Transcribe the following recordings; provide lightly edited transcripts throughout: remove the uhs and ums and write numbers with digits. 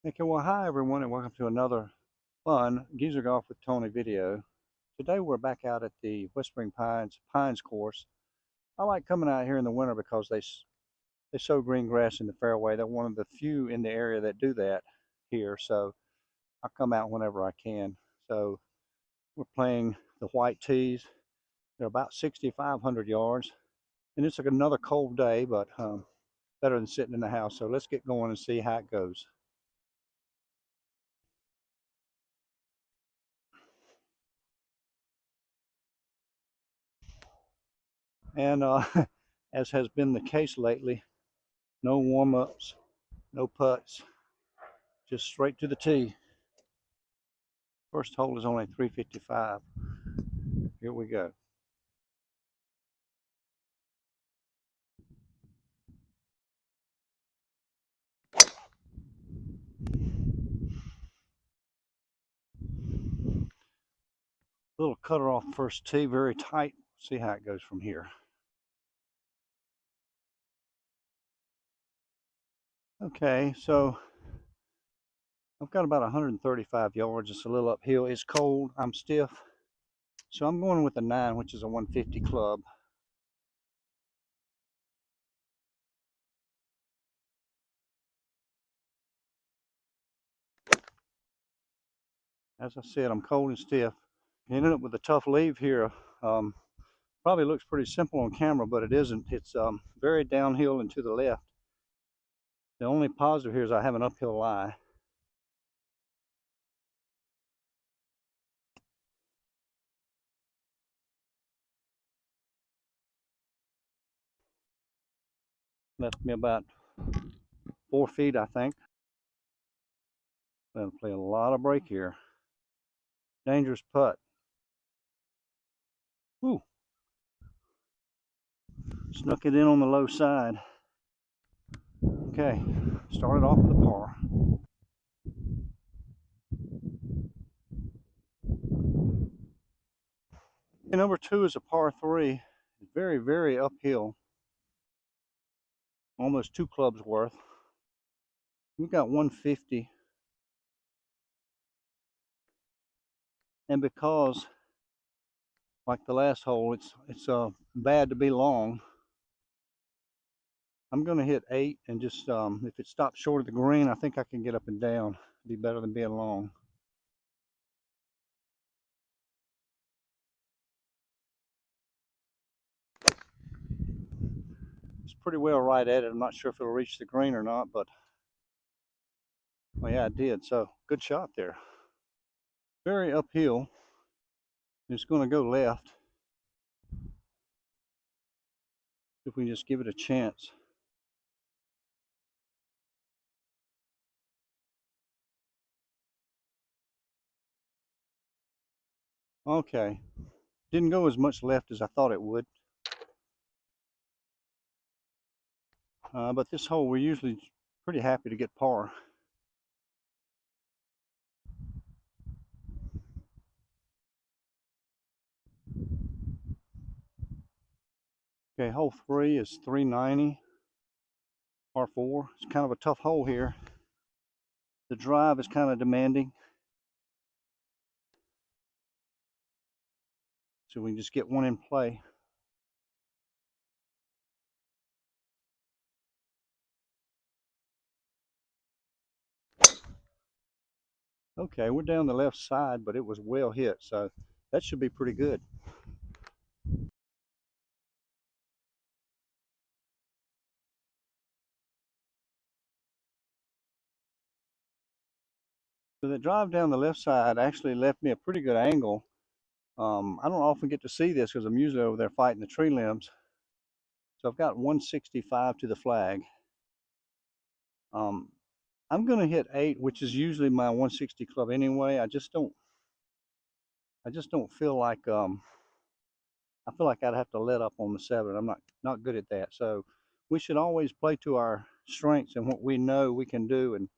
Okay, well, hi everyone, and welcome to another fun Geezer Golf with Tony video. Today we're back out at the Whispering Pines course. I like coming out here in the winter because they sow green grass in the fairway. They're one of the few in the area that do that here, so I come out whenever I can. So we're playing the white tees. They're about 6,500 yards, and it's like another cold day, but better than sitting in the house. So let's get going and see how it goes. And as has been the case lately, no warm-ups, no putts, just straight to the tee. First hole is only 355. Here we go. Little cutter off first tee, very tight. See how it goes from here. Okay, so I've got about 135 yards. It's a little uphill. It's cold. I'm stiff. So I'm going with a 9, which is a 150 club. As I said, I'm cold and stiff. Ended up with a tough leave here. Um, Probably looks pretty simple on camera, but it isn't. It's very downhill and to the left. The only positive here is I have an uphill lie. Left me about 4 feet, I think. Gonna play a lot of break here. Dangerous putt. Whew. Snuck it in on the low side. Okay, started off with a par. And number 2 is a par 3. Very, very uphill. Almost 2 clubs worth. We've got 150. And because, like the last hole, it's bad to be long, I'm going to hit 8 and just, if it stops short of the green, I think I can get up and down. It'd be better than being long. It's pretty well right at it. I'm not sure if it'll reach the green or not, but well, yeah, it did. So good shot there. Very uphill. It's going to go left. If we just give it a chance. Okay. Didn't go as much left as I thought it would. But this hole, we're usually pretty happy to get par. Okay, hole 3 is 390, par 4. It's kind of a tough hole here. The drive is kind of demanding. So we can just get one in play. Okay, we're down the left side, but it was well hit, so that should be pretty good. So the drive down the left side actually left me a pretty good angle. I don't often get to see this because I'm usually over there fighting the tree limbs. So I've got 165 to the flag. Um, I'm going to hit 8, which is usually my 160 club anyway. I just don't feel like I feel like I'd have to let up on the 7. I'm not good at that. So we should always play to our strengths and what we know we can do, and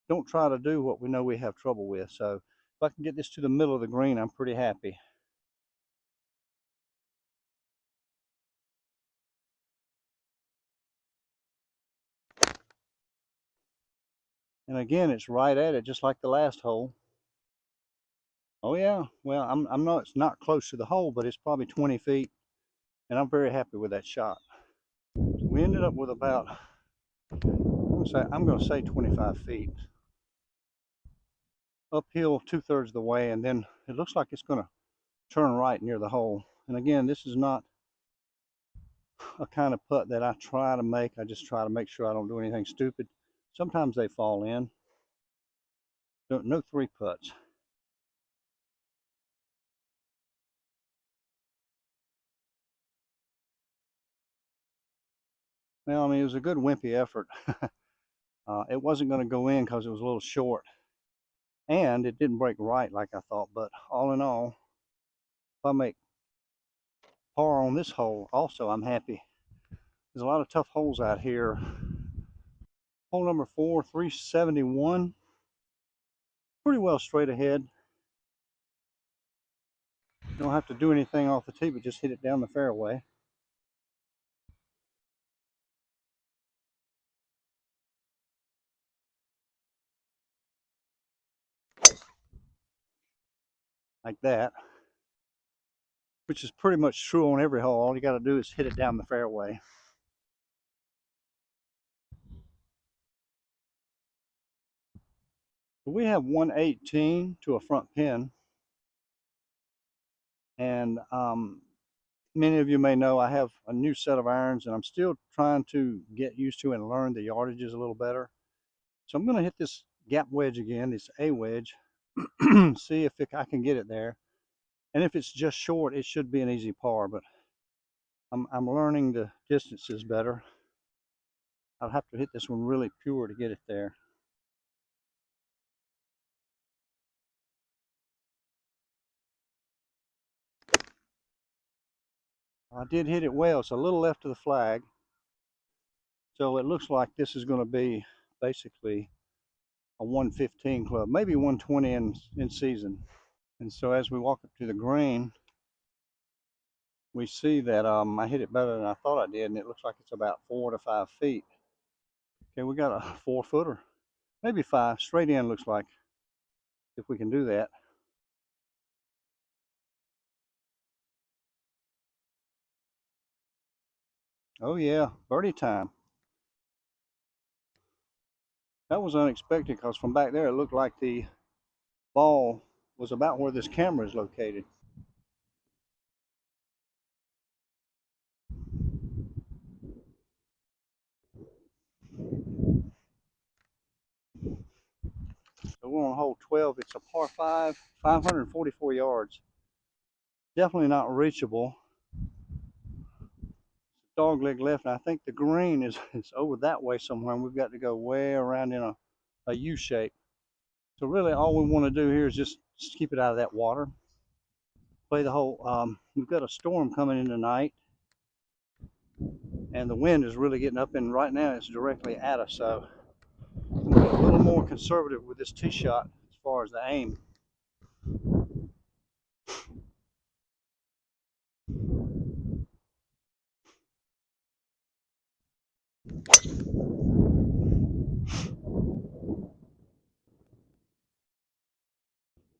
don't try to do what we know we have trouble with. So if I can get this to the middle of the green, I'm pretty happy. And again, it's right at it, just like the last hole. Oh yeah, well, I'm not, it's not close to the hole, but it's probably 20 feet, and I'm very happy with that shot. So we ended up with about, I'm gonna say 25 feet. Uphill 2/3 of the way, and then it looks like it's gonna turn right near the hole. And again, this is not a kind of putt that I try to make. I just try to make sure I don't do anything stupid. Sometimes they fall in. No three putts. Well, I mean, it was a good wimpy effort. It wasn't going to go in because it was a little short, and it didn't break right like I thought. But all in all, if I make par on this hole, also I'm happy. There's a lot of tough holes out here. Hole number 4, 371, pretty well straight ahead. You don't have to do anything off the tee, but just hit it down the fairway. Like that, which is pretty much true on every hole. All you got to do is hit it down the fairway. We have 118 to a front pin, and many of you may know I have a new set of irons, and I'm still trying to get used to and learn the yardages a little better. So I'm going to hit this gap wedge again, this A wedge, see if I can get it there. And if it's just short, it should be an easy par, but I'm learning the distances better. I'll have to hit this one really pure to get it there. I did hit it well. It's a little left of the flag. So it looks like this is going to be basically a 115 club, maybe 120 in season. And so as we walk up to the green, we see that I hit it better than I thought I did, and it looks like it's about 4 to 5 feet. Okay, we got a 4-footer, maybe 5, straight in looks like, if we can do that. Oh yeah, birdie time. That was unexpected because from back there it looked like the ball was about where this camera is located. So we're on hole 12. It's a par 5, 544 yards. Definitely not reachable. Dog leg left, and I think the green is over that way somewhere, and we've got to go way around in a U shape. So really all we want to do here is just keep it out of that water. Play the hole. We've got a storm coming in tonight, and the wind is really getting up, and right now it's directly at us. So I'm a little more conservative with this tee shot as far as the aim.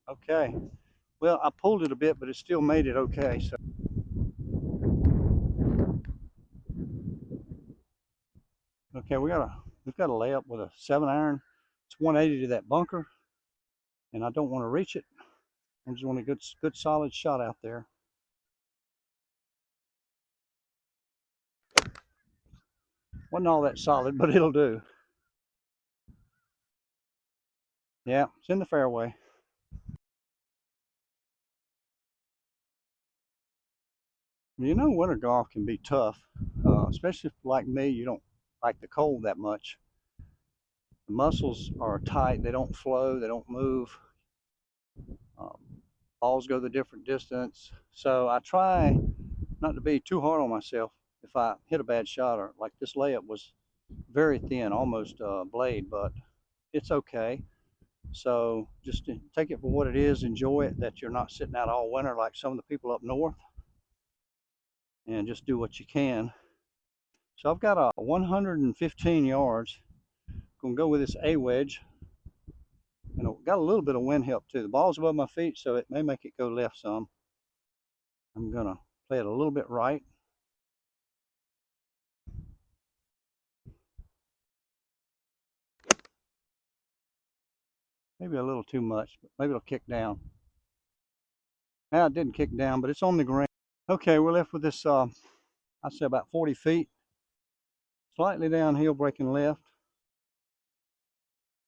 Okay. Well, I pulled it a bit, but it still made it okay. So okay, we've got a layup with a 7-iron. It's 180 to that bunker, and I don't want to reach it. I just want a good solid shot out there. Wasn't all that solid, but it'll do. Yeah, it's in the fairway. You know, winter golf can be tough, especially if, like me, you don't like the cold that much. The muscles are tight, they don't flow, they don't move. Um, Balls go the different distance. So I try not to be too hard on myself if I hit a bad shot, or like this layup was very thin, almost blade, but it's okay. So just take it for what it is, enjoy it, that you're not sitting out all winter like some of the people up north, and just do what you can. So I've got a 115 yards. Gonna go with this A wedge. And it got a little bit of wind help too. The ball's above my feet, so it may make it go left some. I'm gonna play it a little bit right. Maybe a little too much, but maybe it'll kick down. Now it didn't kick down, but it's on the green. Okay, we're left with this, I'd say about 40 feet. Slightly downhill, breaking left.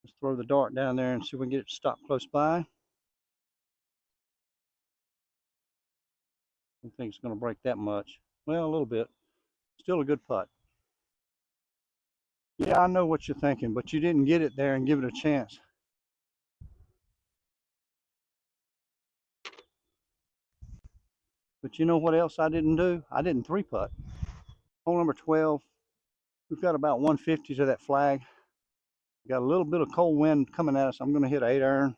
Let's throw the dart down there and see if we can get it to stop close by. I don't think it's going to break that much. Well, a little bit. Still a good putt. Yeah, I know what you're thinking, but you didn't get it there and give it a chance. But you know what else I didn't do? I didn't three putt. Hole number 12. We've got about 150 to that flag. Got a little bit of cold wind coming at us. I'm going to hit an 8-iron.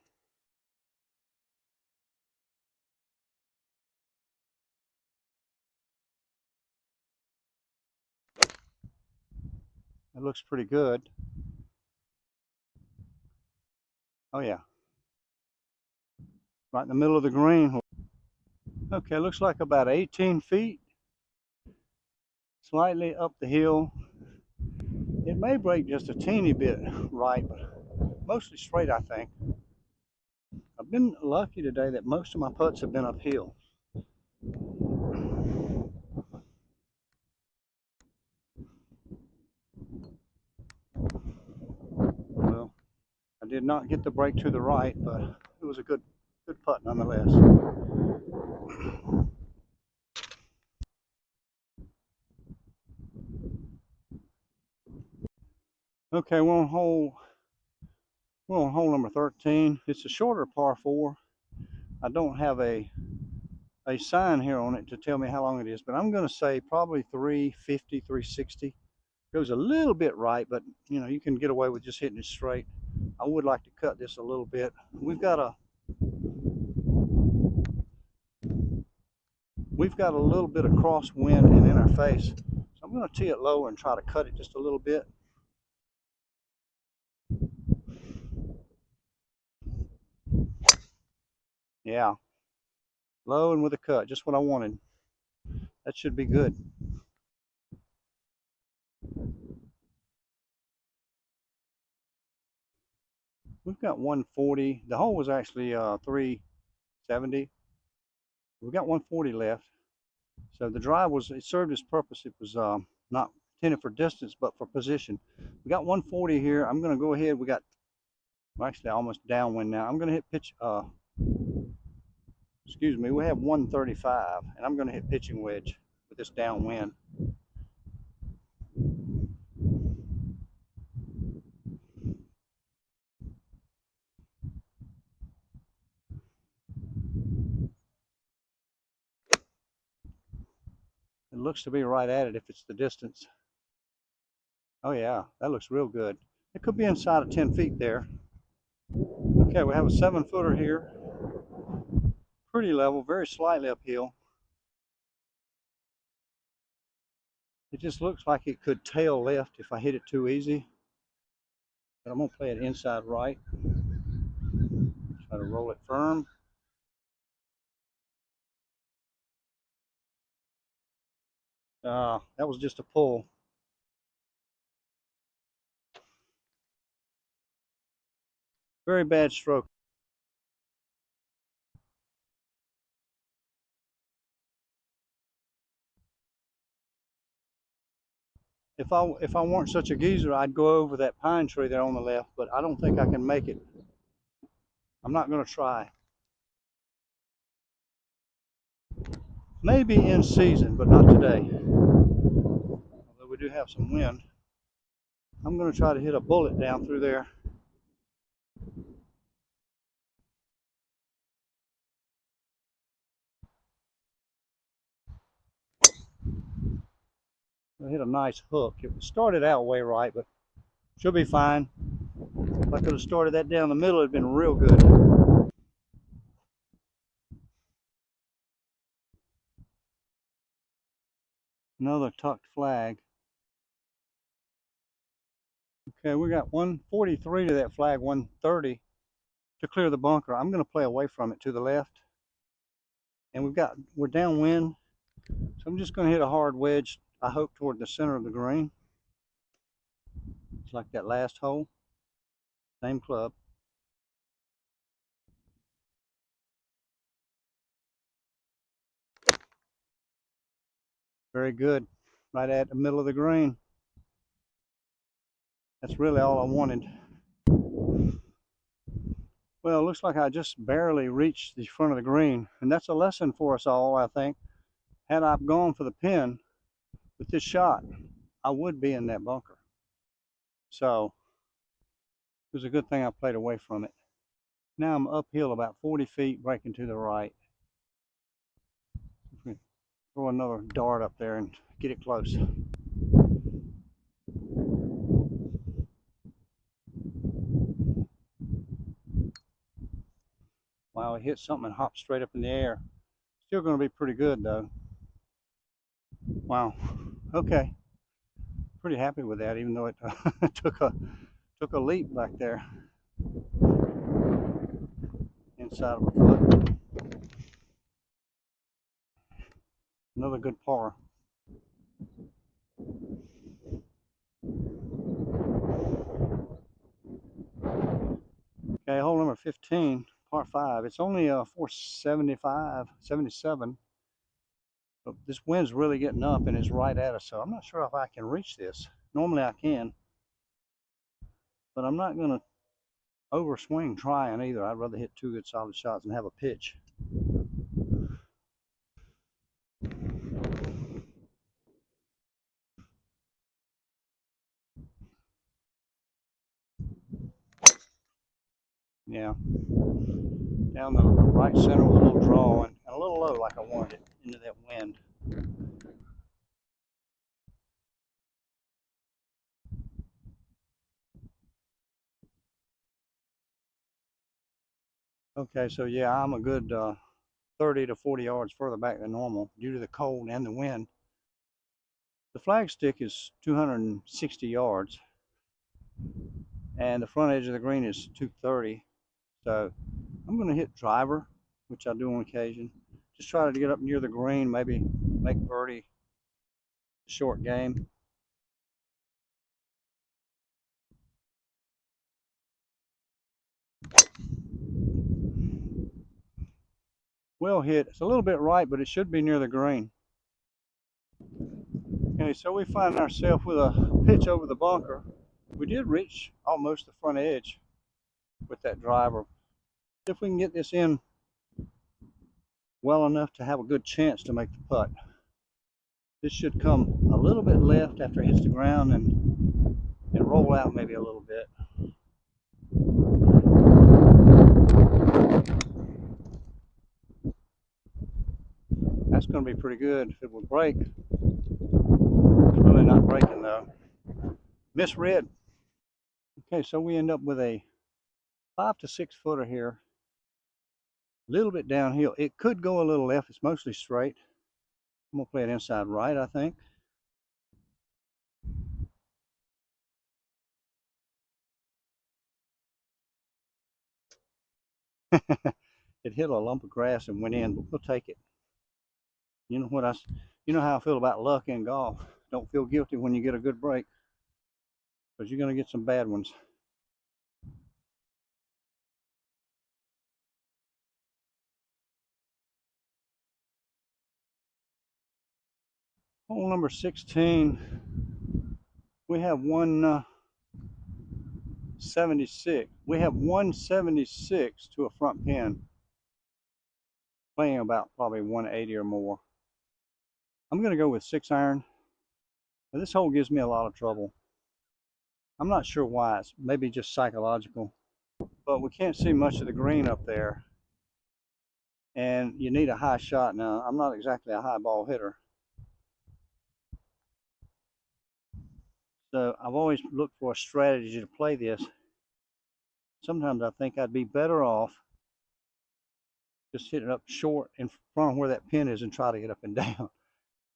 It looks pretty good. Oh yeah. Right in the middle of the green. Okay, looks like about 18 feet. Slightly up the hill. It may break just a teeny bit right, but mostly straight, I think. I've been lucky today that most of my putts have been uphill. Well, I did not get the break to the right, but it was a good putt nonetheless. Okay, we're on hole number 13. It's a shorter par 4. I don't have a sign here on it to tell me how long it is, but I'm going to say probably 350, 360. Goes a little bit right, but you know, you can get away with just hitting it straight. I would like to cut this a little bit. We've got a little bit of crosswind and in our face. So I'm going to tee it lower and try to cut it just a little bit. Yeah, low and with a cut, just what I wanted. That should be good. We've got 140. The hole was actually 370. We've got 140 left. So the drive it served its purpose. It was not intended for distance, but for position. We got 140 here. I'm going to go ahead. We're actually almost downwind now. I'm going to hit pitch, excuse me, we have 135, and I'm going to hit pitching wedge with this downwind. It looks to be right at it if it's the distance. Oh yeah, that looks real good. It could be inside of 10 feet there. Okay, we have a 7-footer here. Pretty level, very slightly uphill. It just looks like it could tail left if I hit it too easy. But I'm going to play it inside right. Try to roll it firm. That was just a pull. Very bad stroke. If I weren't such a geezer, I'd go over that pine tree there on the left, but I don't think I can make it. I'm not going to try. Maybe in season, but not today. Although we do have some wind. I'm going to try to hit a bullet down through there. I hit a nice hook. It started out way right, but she'll be fine. If I could have started that down the middle, it'd been real good. Another tucked flag. Okay, we got 143 to that flag, 130. to clear the bunker, I'm going to play away from it to the left. And we're downwind, so I'm just going to hit a hard wedge, I hope toward the center of the green. It's like that last hole. Same club. Very good. Right at the middle of the green. That's really all I wanted. Well, it looks like I just barely reached the front of the green, and that's a lesson for us all, I think. Had I gone for the pin with this shot, I would be in that bunker. So it was a good thing I played away from it. Now I'm uphill about 40 feet, breaking to the right. Throw another dart up there and get it close. Wow, it hit something and hopped straight up in the air. Still going to be pretty good though. Wow. Okay. Pretty happy with that, even though it took a leap back there inside of a foot. Another good par. Okay, hole number 15, par 5. It's only a 475, 77. But this wind's really getting up and it's right at us, so I'm not sure if I can reach this. Normally I can, but I'm not going to overswing trying either. I'd rather hit 2 good solid shots and have a pitch. Yeah, down the right center with a little draw and a little low like I wanted it into that wind. Okay, so yeah, I'm a good 30 to 40 yards further back than normal due to the cold and the wind. The flagstick is 260 yards and the front edge of the green is 230. So I'm going to hit driver, which I do on occasion. Just try to get up near the green, maybe make birdie a short game. Well hit. It's a little bit right, but it should be near the green. Okay, so we find ourselves with a pitch over the bunker. We did reach almost the front edge with that driver. If we can get this in well enough to have a good chance to make the putt. This should come a little bit left after it hits the ground and roll out maybe a little bit. That's going to be pretty good. If it would break, it's really not breaking though. Misread. Okay, so we end up with a 5 to 6 footer here. A little bit downhill. It could go a little left. It's mostly straight. I'm going to play it inside right, I think. It hit a lump of grass and went in, but we'll take it. You know how I feel about luck in golf. Don't feel guilty when you get a good break, because you're going to get some bad ones. Hole number 16, we have 176. We have 176 to a front pin, playing about probably 180 or more. I'm going to go with 6-iron. Now, this hole gives me a lot of trouble. I'm not sure why. It's maybe just psychological, but we can't see much of the green up there, and you need a high shot. Now, I'm not exactly a high ball hitter, so I've always looked for a strategy to play this. Sometimes I think I'd be better off just hitting it up short in front of where that pin is and try to get up and down.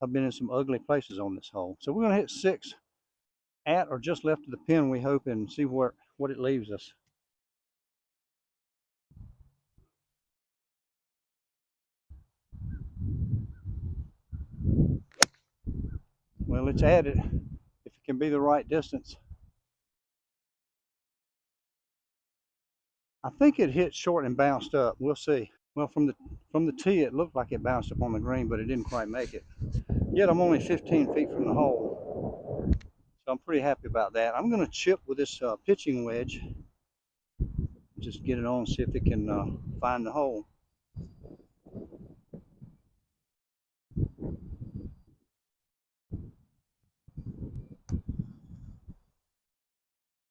I've been in some ugly places on this hole. So we're going to hit 6 at or just left of the pin, we hope, and see what it leaves us. Well, it's added if it can be the right distance. I think it hit short and bounced up. We'll see. Well, from the tee, it looked like it bounced up on the green, but it didn't quite make it. Yet I'm only 15 feet from the hole, so I'm pretty happy about that. I'm going to chip with this pitching wedge. Just get it on, see if it can find the hole.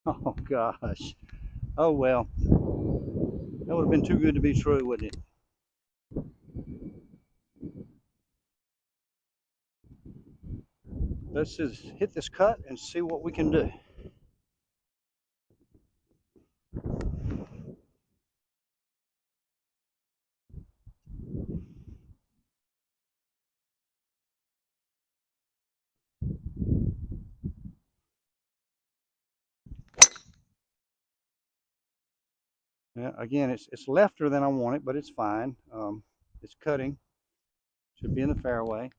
Oh gosh. Oh well. That would have been too good to be true, wouldn't it? Let's just hit this cut and see what we can do. Yeah, again, it's lefter than I want it, but it's fine. It's cutting. Should be in the fairway.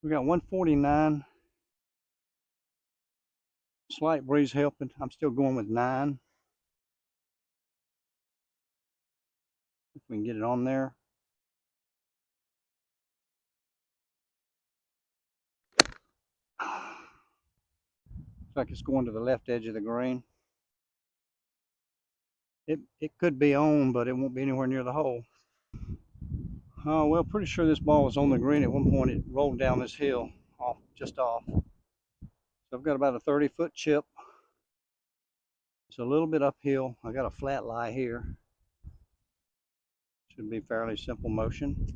We got 149. Slight breeze helping. I'm still going with 9. If we can get it on there. Looks like it's going to the left edge of the green. It could be on, but it won't be anywhere near the hole. Oh, well, pretty sure this ball was on the green at one point. It rolled down this hill, just off. So I've got about a 30-foot chip. It's a little bit uphill. I got a flat lie here. Should be fairly simple motion.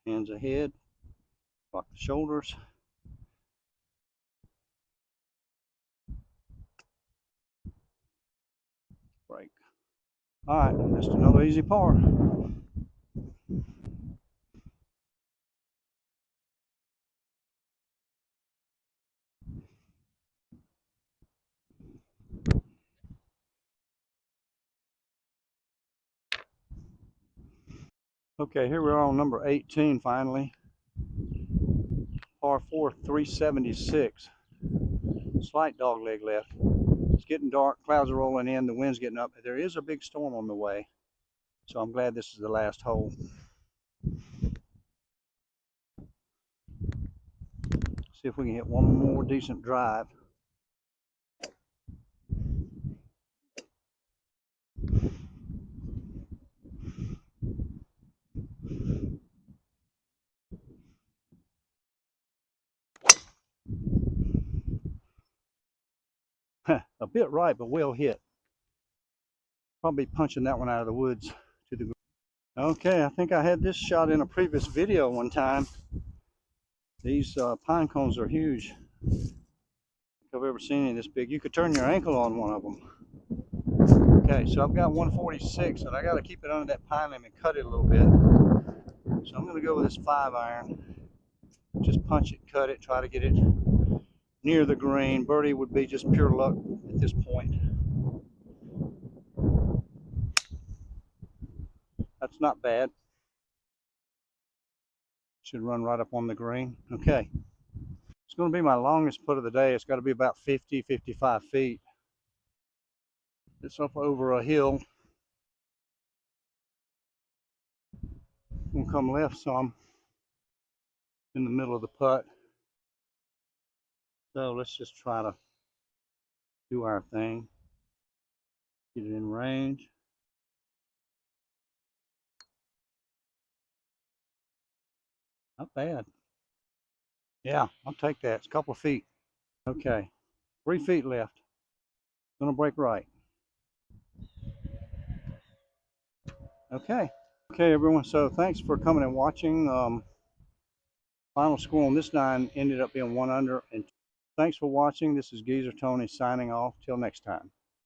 Hands ahead, rock the shoulders. Break. All right, just another easy par. Okay, here we are on number 18 finally. Par 4, 376. Slight dog leg left. It's getting dark, clouds are rolling in, the wind's getting up. There is a big storm on the way, so I'm glad this is the last hole. See if we can hit one more decent drive. A bit right, but well hit. Probably punching that one out of the woods to the ground. Okay, I think I had this shot in a previous video one time. These pine cones are huge. If I've ever seen any this big. You could turn your ankle on one of them. Okay, so I've got 146, and I got to keep it under that pine limb and cut it a little bit. So I'm going to go with this 5-iron. Just punch it, cut it, try to get it near the green. Birdie would be just pure luck at this point. That's not bad. Should run right up on the green. Okay. It's going to be my longest putt of the day. It's got to be about 50, 55 feet. It's up over a hill. Gonna come left some in the middle of the putt. So let's just try to do our thing. Get it in range. Not bad. Yeah, I'll take that. It's a couple of feet. Okay, 3 feet left. Gonna break right. Okay. Okay, everyone. So thanks for coming and watching. Final score on this 9 ended up being 1 under. And thanks for watching. This is Geezer Tony signing off. Till next time.